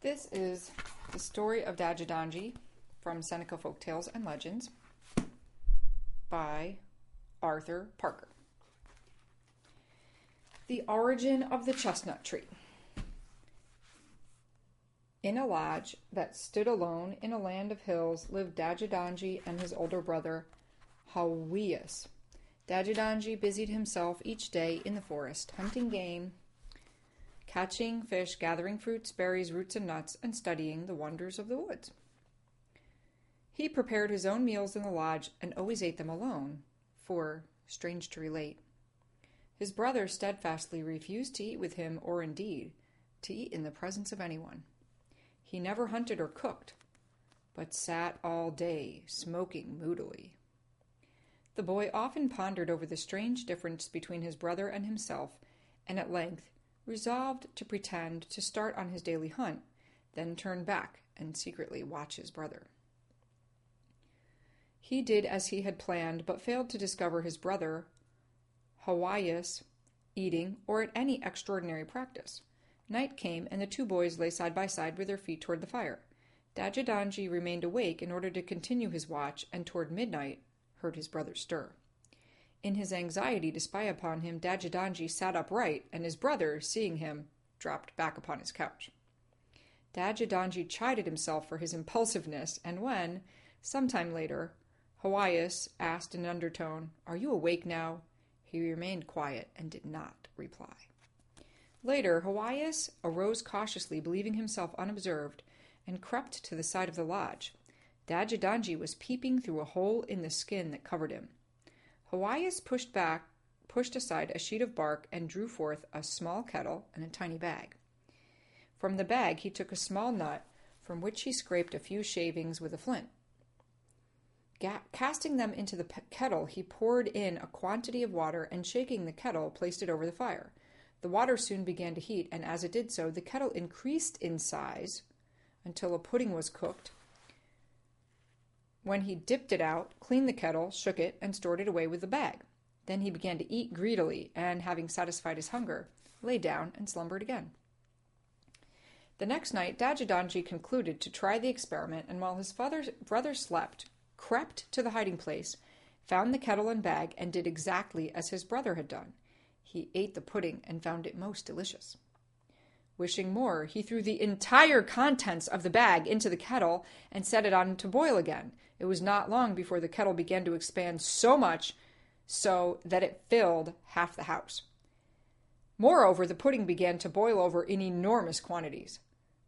This is the story of Dadjedondji from Seneca Folktales and Legends by Arthur Parker. The origin of the chestnut tree. In a lodge that stood alone in a land of hills lived Dadjedondji and his older brother, Hawiyas. Dadjedondji busied himself each day in the forest, hunting game, catching fish, gathering fruits, berries, roots, and nuts, and studying the wonders of the woods. He prepared his own meals in the lodge and always ate them alone, for, strange to relate, his brother steadfastly refused to eat with him or, indeed, to eat in the presence of anyone. He never hunted or cooked, but sat all day, smoking moodily. The boy often pondered over the strange difference between his brother and himself, and at length resolved to pretend to start on his daily hunt, then turn back and secretly watch his brother. He did as he had planned, but failed to discover his brother, Hawiyas, eating or at any extraordinary practice. Night came, and the two boys lay side by side with their feet toward the fire. Dadjedondji remained awake in order to continue his watch, and toward midnight heard his brother stir. In his anxiety to spy upon him, Dadjedondji sat upright, and his brother, seeing him, dropped back upon his couch. Dadjedondji chided himself for his impulsiveness, and when, some time later, Hawiyas asked in an undertone, "Are you awake now?" he remained quiet and did not reply. Later, Hawiyas arose cautiously, believing himself unobserved, and crept to the side of the lodge. Dadjedondji was peeping through a hole in the skin that covered him. Hawiyas pushed aside a sheet of bark and drew forth a small kettle and a tiny bag. From the bag he took a small nut, from which he scraped a few shavings with a flint. Casting them into the kettle, he poured in a quantity of water, and shaking the kettle, placed it over the fire. The water soon began to heat, and as it did so, the kettle increased in size until a pudding was cooked, when he dipped it out, cleaned the kettle, shook it, and stored it away with the bag. Then he began to eat greedily, and, having satisfied his hunger, lay down and slumbered again. The next night, Dadjedondji concluded to try the experiment, and while his brother slept, crept to the hiding place, found the kettle and bag, and did exactly as his brother had done. He ate the pudding and found it most delicious. Wishing more, he threw the entire contents of the bag into the kettle and set it on to boil again. It was not long before the kettle began to expand so much so that it filled half the house. Moreover, the pudding began to boil over in enormous quantities.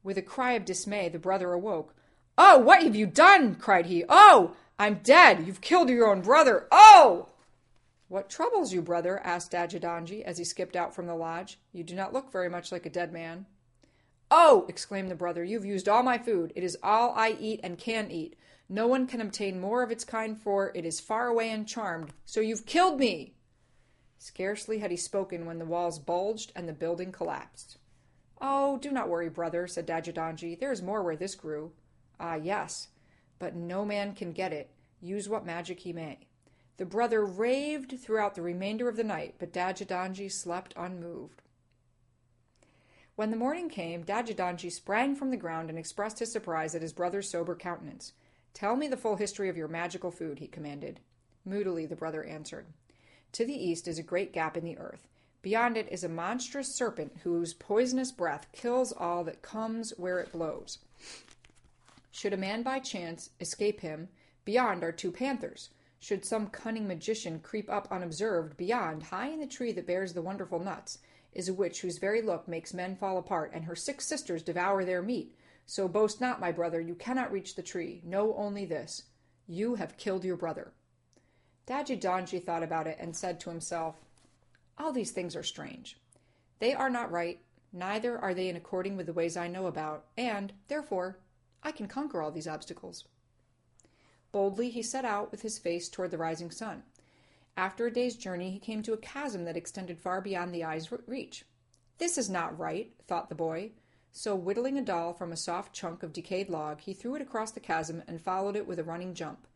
With a cry of dismay, the brother awoke. "Oh, what have you done?" cried he. "Oh, I'm dead! You've killed your own brother! Oh!" "What troubles you, brother?" asked Dadjedondji as he skipped out from the lodge. "You do not look very much like a dead man." "Oh!" exclaimed the brother, "you've used all my food. It is all I eat and can eat. No one can obtain more of its kind, for it is far away and charmed. So you've killed me!" Scarcely had he spoken when the walls bulged and the building collapsed. "Oh, do not worry, brother," said Dadjedondji. "There is more where this grew." "Ah, yes, but no man can get it, use what magic he may." The brother raved throughout the remainder of the night, but Dadjedondji slept unmoved. When the morning came, Dadjedondji sprang from the ground and expressed his surprise at his brother's sober countenance. "Tell me the full history of your magical food," he commanded. Moodily the brother answered. "To the east is a great gap in the earth. Beyond it is a monstrous serpent whose poisonous breath kills all that comes where it blows. Should a man by chance escape him, beyond are two panthers. Should some cunning magician creep up unobserved, beyond, high in the tree that bears the wonderful nuts, is a witch whose very look makes men fall apart, and her 6 sisters devour their meat. So boast not, my brother, you cannot reach the tree. Know only this: you have killed your brother." Dadjedondji thought about it and said to himself, "All these things are strange. They are not right, neither are they in according with the ways I know about, and, therefore, I can conquer all these obstacles." Boldly he set out with his face toward the rising sun. After a day's journey, he came to a chasm that extended far beyond the eye's reach. "This is not right," thought the boy. So, whittling a doll from a soft chunk of decayed log, he threw it across the chasm and followed it with a running jump.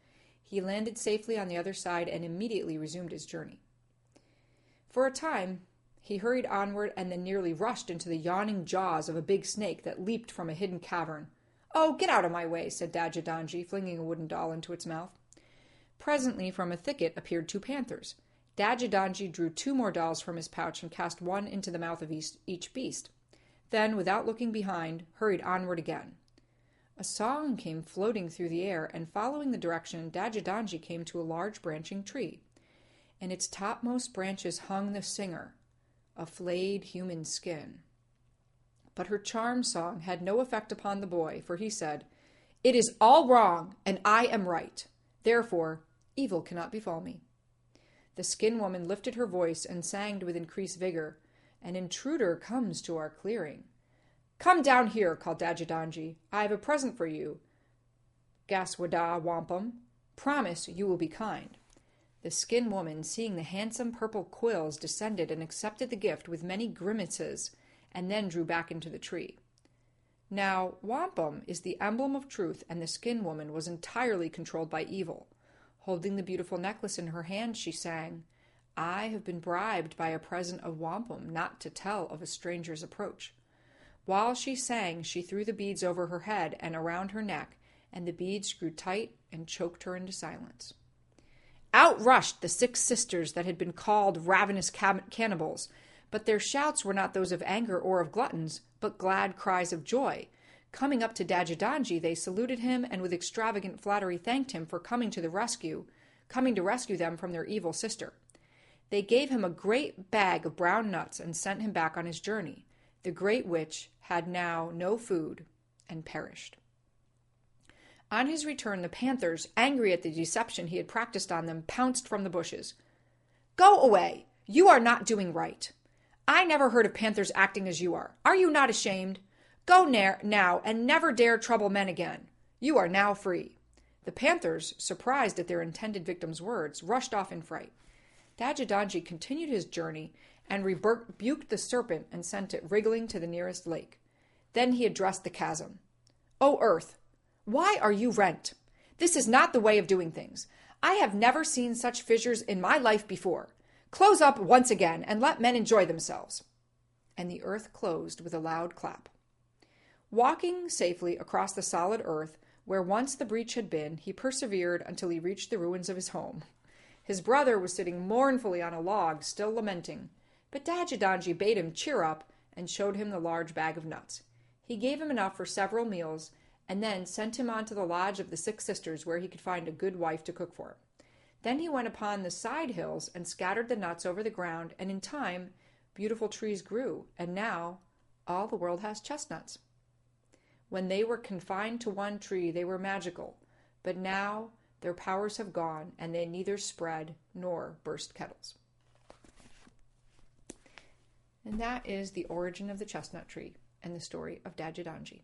He landed safely on the other side and immediately resumed his journey. For a time, He hurried onward and then nearly rushed into the yawning jaws of a big snake that leaped from a hidden cavern. "Oh, get out of my way," said Dadjedondji, flinging a wooden doll into its mouth. Presently from a thicket appeared two panthers. Dadjedondji drew two more dolls from his pouch and cast one into the mouth of each beast. Then, without looking behind, hurried onward again. A song came floating through the air, and following the direction, Dadjedondji came to a large branching tree. In its topmost branches hung the singer, a flayed human skin. But her charm song had no effect upon the boy, for he said, "It is all wrong, and I am right. Therefore, evil cannot befall me." The Skin Woman lifted her voice and sang with increased vigor, "An intruder comes to our clearing." "Come down here," called Dadjedondji. "I have a present for you, Gaswada Wampum. Promise you will be kind." The Skin Woman, seeing the handsome purple quills, descended and accepted the gift with many grimaces, and then drew back into the tree. Now, wampum is the emblem of truth, and the Skin Woman was entirely controlled by evil. Holding the beautiful necklace in her hand, she sang, "I have been bribed by a present of wampum not to tell of a stranger's approach." While she sang, she threw the beads over her head and around her neck, and the beads grew tight and choked her into silence. Out rushed the 6 sisters that had been called ravenous cannibals, but their shouts were not those of anger or of gluttons, but glad cries of joy. Coming up to Dadjedondji, they saluted him and with extravagant flattery thanked him for coming to rescue them from their evil sister. They gave him a great bag of brown nuts and sent him back on his journey. The great witch had now no food and perished. On his return, the panthers, angry at the deception he had practiced on them, pounced from the bushes. "Go away! You are not doing right. I never heard of panthers acting as you are. Are you not ashamed? Go now and never dare trouble men again. You are now free." The panthers, surprised at their intended victim's words, rushed off in fright. Dadjedondji continued his journey and rebuked the serpent and sent it wriggling to the nearest lake. Then he addressed the chasm. "O earth, why are you rent? This is not the way of doing things. I have never seen such fissures in my life before. Close up once again and let men enjoy themselves." And the earth closed with a loud clap. Walking safely across the solid earth, where once the breach had been, he persevered until he reached the ruins of his home. His brother was sitting mournfully on a log, still lamenting, but Dadjedondji bade him cheer up and showed him the large bag of nuts. He gave him enough for several meals, and then sent him on to the lodge of the 6 sisters, where he could find a good wife to cook for him. Then he went upon the side hills and scattered the nuts over the ground, and in time beautiful trees grew, and now all the world has chestnuts. When they were confined to one tree, they were magical, but now their powers have gone, and they neither spread nor burst kettles. And that is the origin of the chestnut tree and the story of Dadjedondji.